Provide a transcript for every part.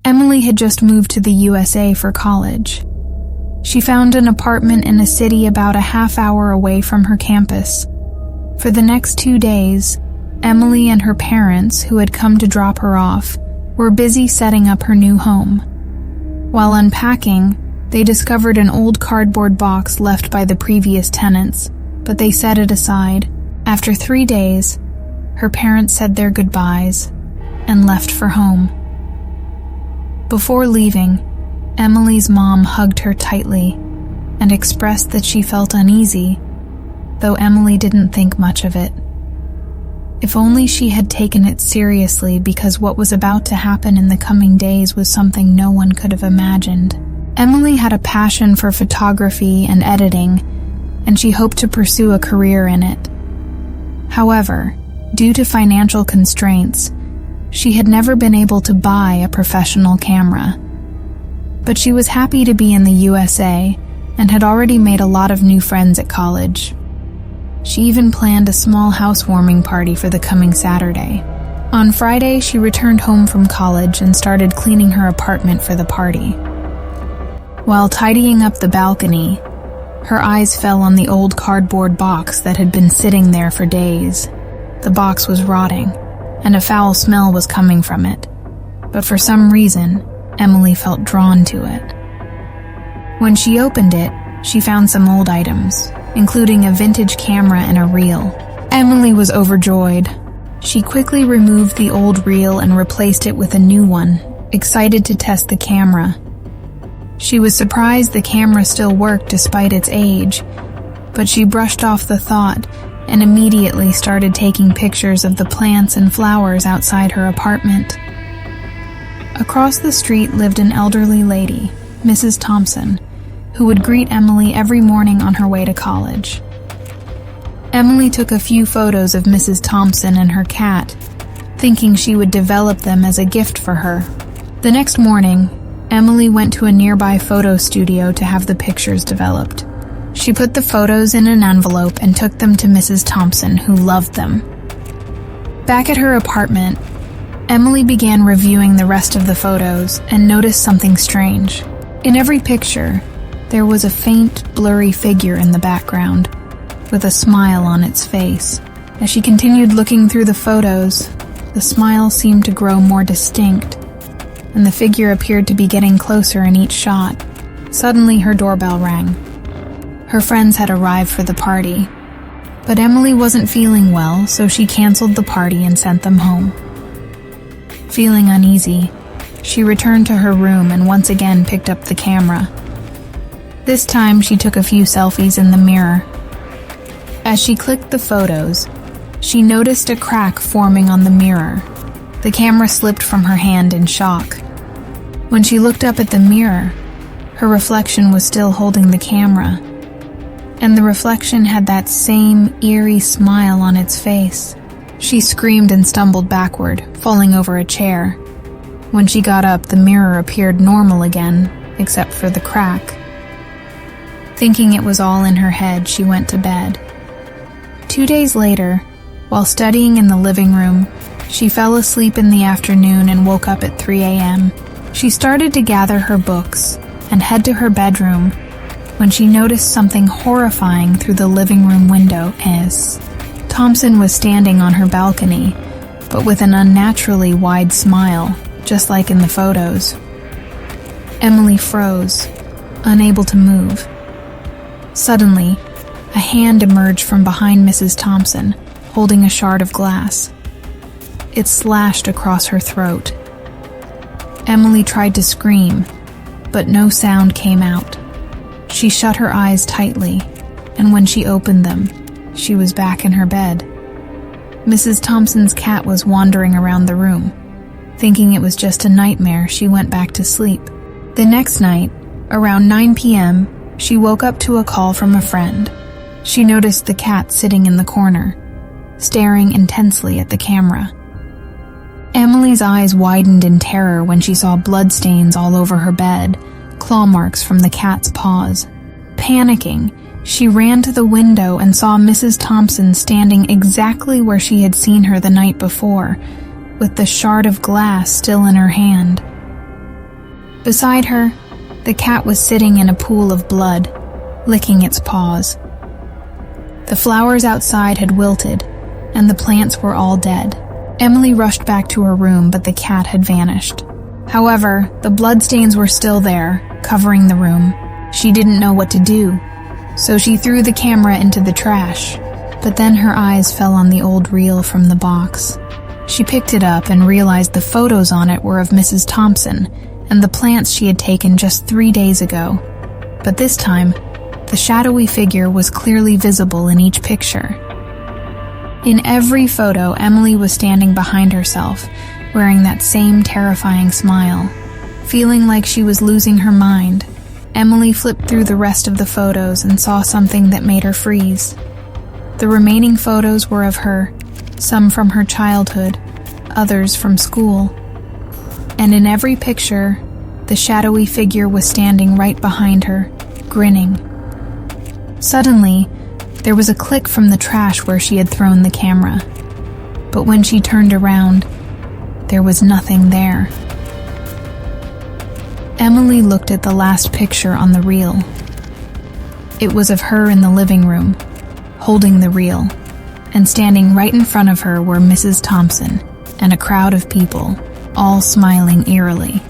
Emily had just moved to the USA for college. She found an apartment in a city about a half-hour away from her campus. For the next 2 days, Emily and her parents, who had come to drop her off, were busy setting up her new home. While unpacking, they discovered an old cardboard box left by the previous tenants, but they set it aside. After 3 days, her parents said their goodbyes and left for home. Before leaving, Emily's mom hugged her tightly and expressed that she felt uneasy, though Emily didn't think much of it. If only she had taken it seriously, because what was about to happen in the coming days was something no one could have imagined. Emily had a passion for photography and editing, and she hoped to pursue a career in it. However, due to financial constraints, she had never been able to buy a professional camera. But she was happy to be in the USA and had already made a lot of new friends at college. She even planned a small housewarming party for the coming Saturday. On Friday, she returned home from college and started cleaning her apartment for the party. While tidying up the balcony, her eyes fell on the old cardboard box that had been sitting there for days. The box was rotting, and a foul smell was coming from it. But for some reason, Emily felt drawn to it. When she opened it, she found some old items, including a vintage camera and a reel. Emily was overjoyed. She quickly removed the old reel and replaced it with a new one, excited to test the camera. She was surprised the camera still worked despite its age, but she brushed off the thought and immediately started taking pictures of the plants and flowers outside her apartment. Across the street lived an elderly lady, Mrs. Thompson, who would greet Emily every morning on her way to college. Emily took a few photos of Mrs. Thompson and her cat, thinking she would develop them as a gift for her. The next morning, Emily went to a nearby photo studio to have the pictures developed. She put the photos in an envelope and took them to Mrs. Thompson, who loved them. Back at her apartment, Emily began reviewing the rest of the photos and noticed something strange. In every picture, there was a faint, blurry figure in the background, with a smile on its face. As she continued looking through the photos, the smile seemed to grow more distinct, and the figure appeared to be getting closer in each shot. Suddenly, her doorbell rang. Her friends had arrived for the party, but Emily wasn't feeling well, so she canceled the party and sent them home. Feeling uneasy, she returned to her room and once again picked up the camera. This time, she took a few selfies in the mirror. As she clicked the photos, she noticed a crack forming on the mirror. The camera slipped from her hand in shock. When she looked up at the mirror, her reflection was still holding the camera, and the reflection had that same eerie smile on its face. She screamed and stumbled backward, falling over a chair. When she got up, the mirror appeared normal again, except for the crack. Thinking it was all in her head, she went to bed. 2 days later, while studying in the living room, she fell asleep in the afternoon and woke up at 3 a.m. She started to gather her books and head to her bedroom when she noticed something horrifying through the living room window. As Thompson was standing on her balcony, but with an unnaturally wide smile, just like in the photos. Emily froze, unable to move. Suddenly, a hand emerged from behind Mrs. Thompson, holding a shard of glass. It slashed across her throat. Emily tried to scream, but no sound came out. She shut her eyes tightly, and when she opened them, she was back in her bed. Mrs. Thompson's cat was wandering around the room. Thinking it was just a nightmare, she went back to sleep. The next night, around 9 p.m., she woke up to a call from a friend. She noticed the cat sitting in the corner, staring intensely at the camera. Emily's eyes widened in terror when she saw bloodstains all over her bed, claw marks from the cat's paws. Panicking, She ran to the window and saw Mrs. Thompson standing exactly where she had seen her the night before, with the shard of glass still in her hand. Beside her, the cat was sitting in a pool of blood, licking its paws. The flowers outside had wilted, and the plants were all dead. Emily rushed back to her room, but the cat had vanished. However, the bloodstains were still there, covering the room. She didn't know what to do, so she threw the camera into the trash. But then her eyes fell on the old reel from the box. She picked it up and realized the photos on it were of Mrs. Thompson and the plants she had taken just 3 days ago. But this time, the shadowy figure was clearly visible in each picture. In every photo, Emily was standing behind herself, wearing that same terrifying smile. Feeling like she was losing her mind, Emily flipped through the rest of the photos and saw something that made her freeze. The remaining photos were of her, some from her childhood, others from school. And in every picture, the shadowy figure was standing right behind her, grinning. Suddenly, there was a click from the trash where she had thrown the camera. But when she turned around, there was nothing there. Emily looked at the last picture on the reel. It was of her in the living room, holding the reel, and standing right in front of her were Mrs. Thompson and a crowd of people, all smiling eerily.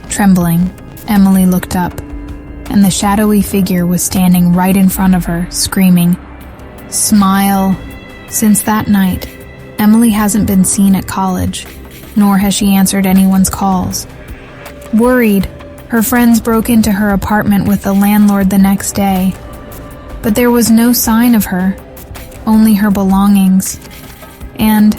Trembling, Emily looked up, and the shadowy figure was standing right in front of her, screaming, "Smile!" Since that night, Emily hasn't been seen at college, nor has she answered anyone's calls. Worried, her friends broke into her apartment with the landlord the next day, but there was no sign of her, only her belongings. And,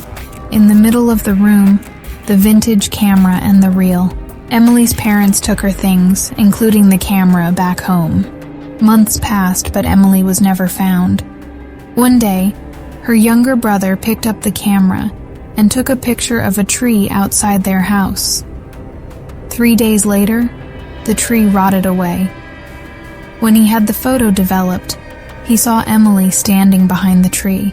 in the middle of the room, the vintage camera and the reel. Emily's parents took her things, including the camera, back home. Months passed, but Emily was never found. One day, her younger brother picked up the camera and took a picture of a tree outside their house. 3 days later, the tree rotted away. When he had the photo developed, he saw Emily standing behind the tree.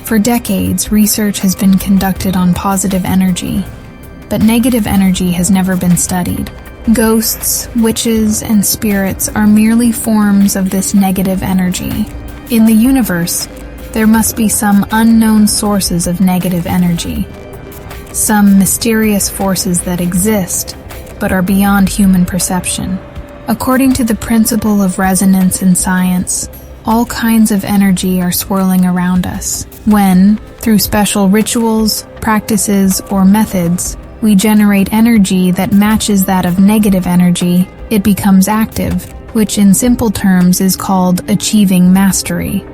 For decades, research has been conducted on positive energy, but negative energy has never been studied. Ghosts, witches, and spirits are merely forms of this negative energy. In the universe, there must be some unknown sources of negative energy, some mysterious forces that exist, but are beyond human perception. According to the principle of resonance in science, all kinds of energy are swirling around us. When, through special rituals, practices, or methods, we generate energy that matches that of negative energy, it becomes active, which in simple terms is called achieving mastery.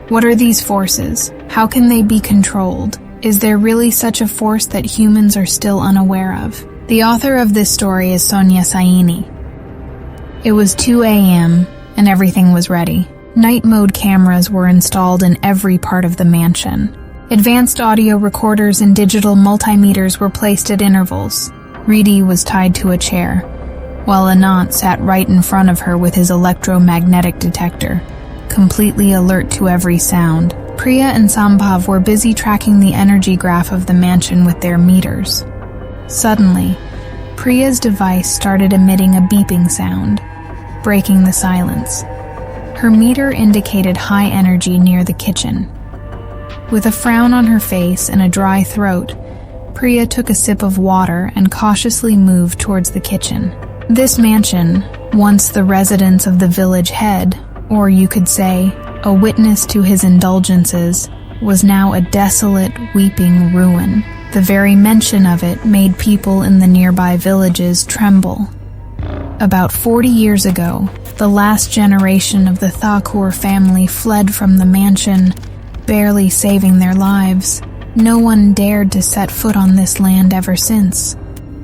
What are these forces? How can they be controlled? Is there really such a force that humans are still unaware of? The author of this story is Sonia Saini. It was 2 a.m. and everything was ready. Night mode cameras were installed in every part of the mansion. Advanced audio recorders and digital multimeters were placed at intervals. Reedy was tied to a chair, while Anant sat right in front of her with his electromagnetic detector, completely alert to every sound. Priya and Sambhav were busy tracking the energy graph of the mansion with their meters. Suddenly, Priya's device started emitting a beeping sound, breaking the silence. Her meter indicated high energy near the kitchen. With a frown on her face and a dry throat, Priya took a sip of water and cautiously moved towards the kitchen. This mansion, once the residence of the village head, or you could say, a witness to his indulgences, was now a desolate, weeping ruin. The very mention of it made people in the nearby villages tremble. About 40 years ago, the last generation of the Thakur family fled from the mansion, barely saving their lives. No one dared to set foot on this land ever since.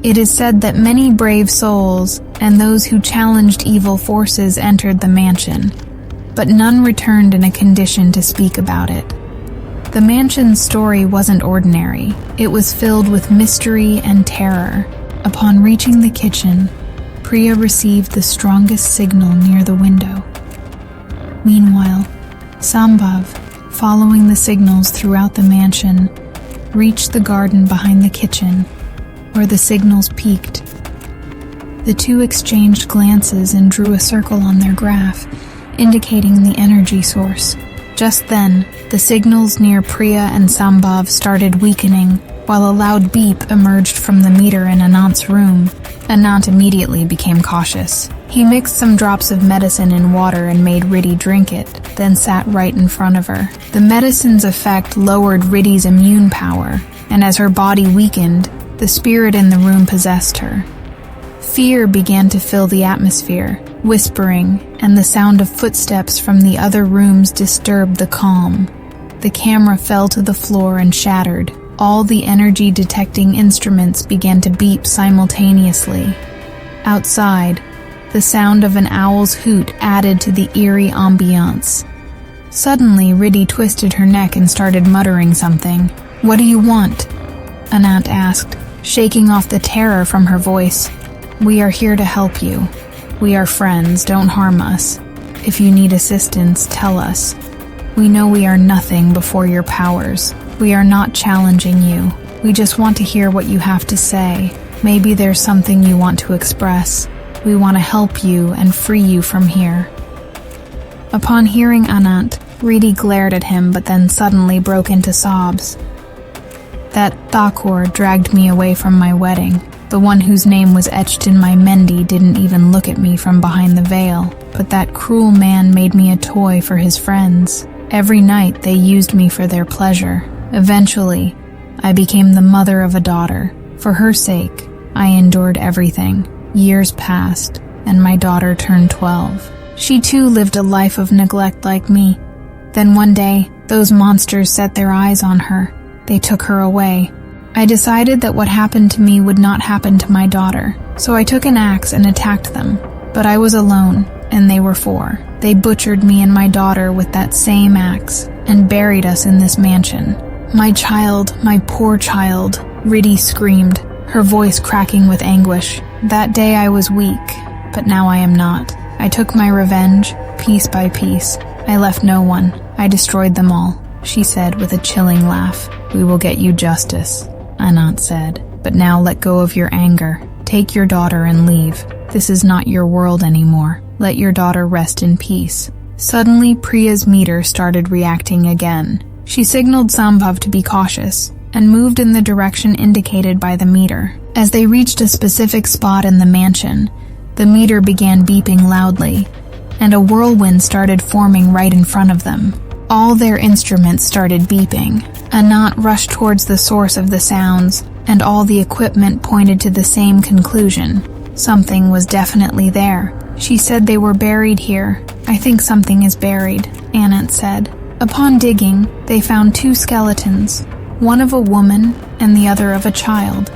It is said that many brave souls and those who challenged evil forces entered the mansion, but none returned in a condition to speak about it. The mansion's story wasn't ordinary. It was filled with mystery and terror. Upon reaching the kitchen, Priya received the strongest signal near the window. Meanwhile, Sambhav, following the signals throughout the mansion, reached the garden behind the kitchen, where the signals peaked. The two exchanged glances and drew a circle on their graph, indicating the energy source. Just then, the signals near Priya and Sambhav started weakening, while a loud beep emerged from the meter in Anant's room. Anant immediately became cautious. He mixed some drops of medicine in water and made Riddhi drink it, then sat right in front of her. The medicine's effect lowered Riddhi's immune power, and as her body weakened, the spirit in the room possessed her. Fear began to fill the atmosphere. Whispering and the sound of footsteps from the other rooms disturbed the calm. The camera fell to the floor and shattered. All the energy-detecting instruments began to beep simultaneously. Outside, the sound of an owl's hoot added to the eerie ambiance. Suddenly, Riddhi twisted her neck and started muttering something. "What do you want?" Anant asked, shaking off the terror from her voice. "We are here to help you. We are friends, don't harm us. If you need assistance, tell us. We know we are nothing before your powers. We are not challenging you. We just want to hear what you have to say. Maybe there's something you want to express. We want to help you and free you from here." Upon hearing Anant, Riddhi glared at him but then suddenly broke into sobs. "That Thakur dragged me away from my wedding. The one whose name was etched in my mendi didn't even look at me from behind the veil, but that cruel man made me a toy for his friends. Every night they used me for their pleasure. Eventually, I became the mother of a daughter. For her sake, I endured everything. Years passed, and my daughter turned 12. She too lived a life of neglect like me. Then one day, those monsters set their eyes on her. They took her away. I decided that what happened to me would not happen to my daughter, so I took an axe and attacked them. But I was alone, and they were 4. They butchered me and my daughter with that same axe, and buried us in this mansion. My child, my poor child," Riddhi screamed, her voice cracking with anguish. "That day I was weak, but now I am not. I took my revenge, piece by piece. I left no one. I destroyed them all," she said with a chilling laugh. "We will get you justice," Anant said. "But now let go of your anger. Take your daughter and leave. This is not your world anymore. Let your daughter rest in peace." Suddenly, Priya's meter started reacting again. She signaled Sambhav to be cautious, and moved in the direction indicated by the meter. As they reached a specific spot in the mansion, the meter began beeping loudly, and a whirlwind started forming right in front of them. All their instruments started beeping. Anant rushed towards the source of the sounds, and all the equipment pointed to the same conclusion. Something was definitely there. She said they were buried here. "I think something is buried," Anant said. Upon digging, they found 2 skeletons, one of a woman and the other of a child.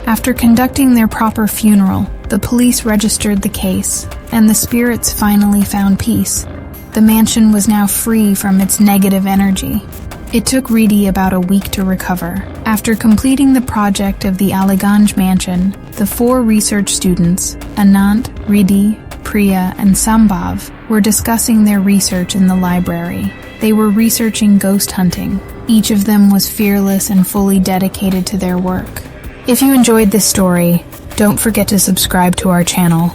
After conducting their proper funeral, the police registered the case, and the spirits finally found peace. The mansion was now free from its negative energy. It took Riddhi about a week to recover. After completing the project of the Aliganj mansion, the 4 research students, Anant, Riddhi, Priya, and Sambhav, were discussing their research in the library. They were researching ghost hunting. Each of them was fearless and fully dedicated to their work. If you enjoyed this story, don't forget to subscribe to our channel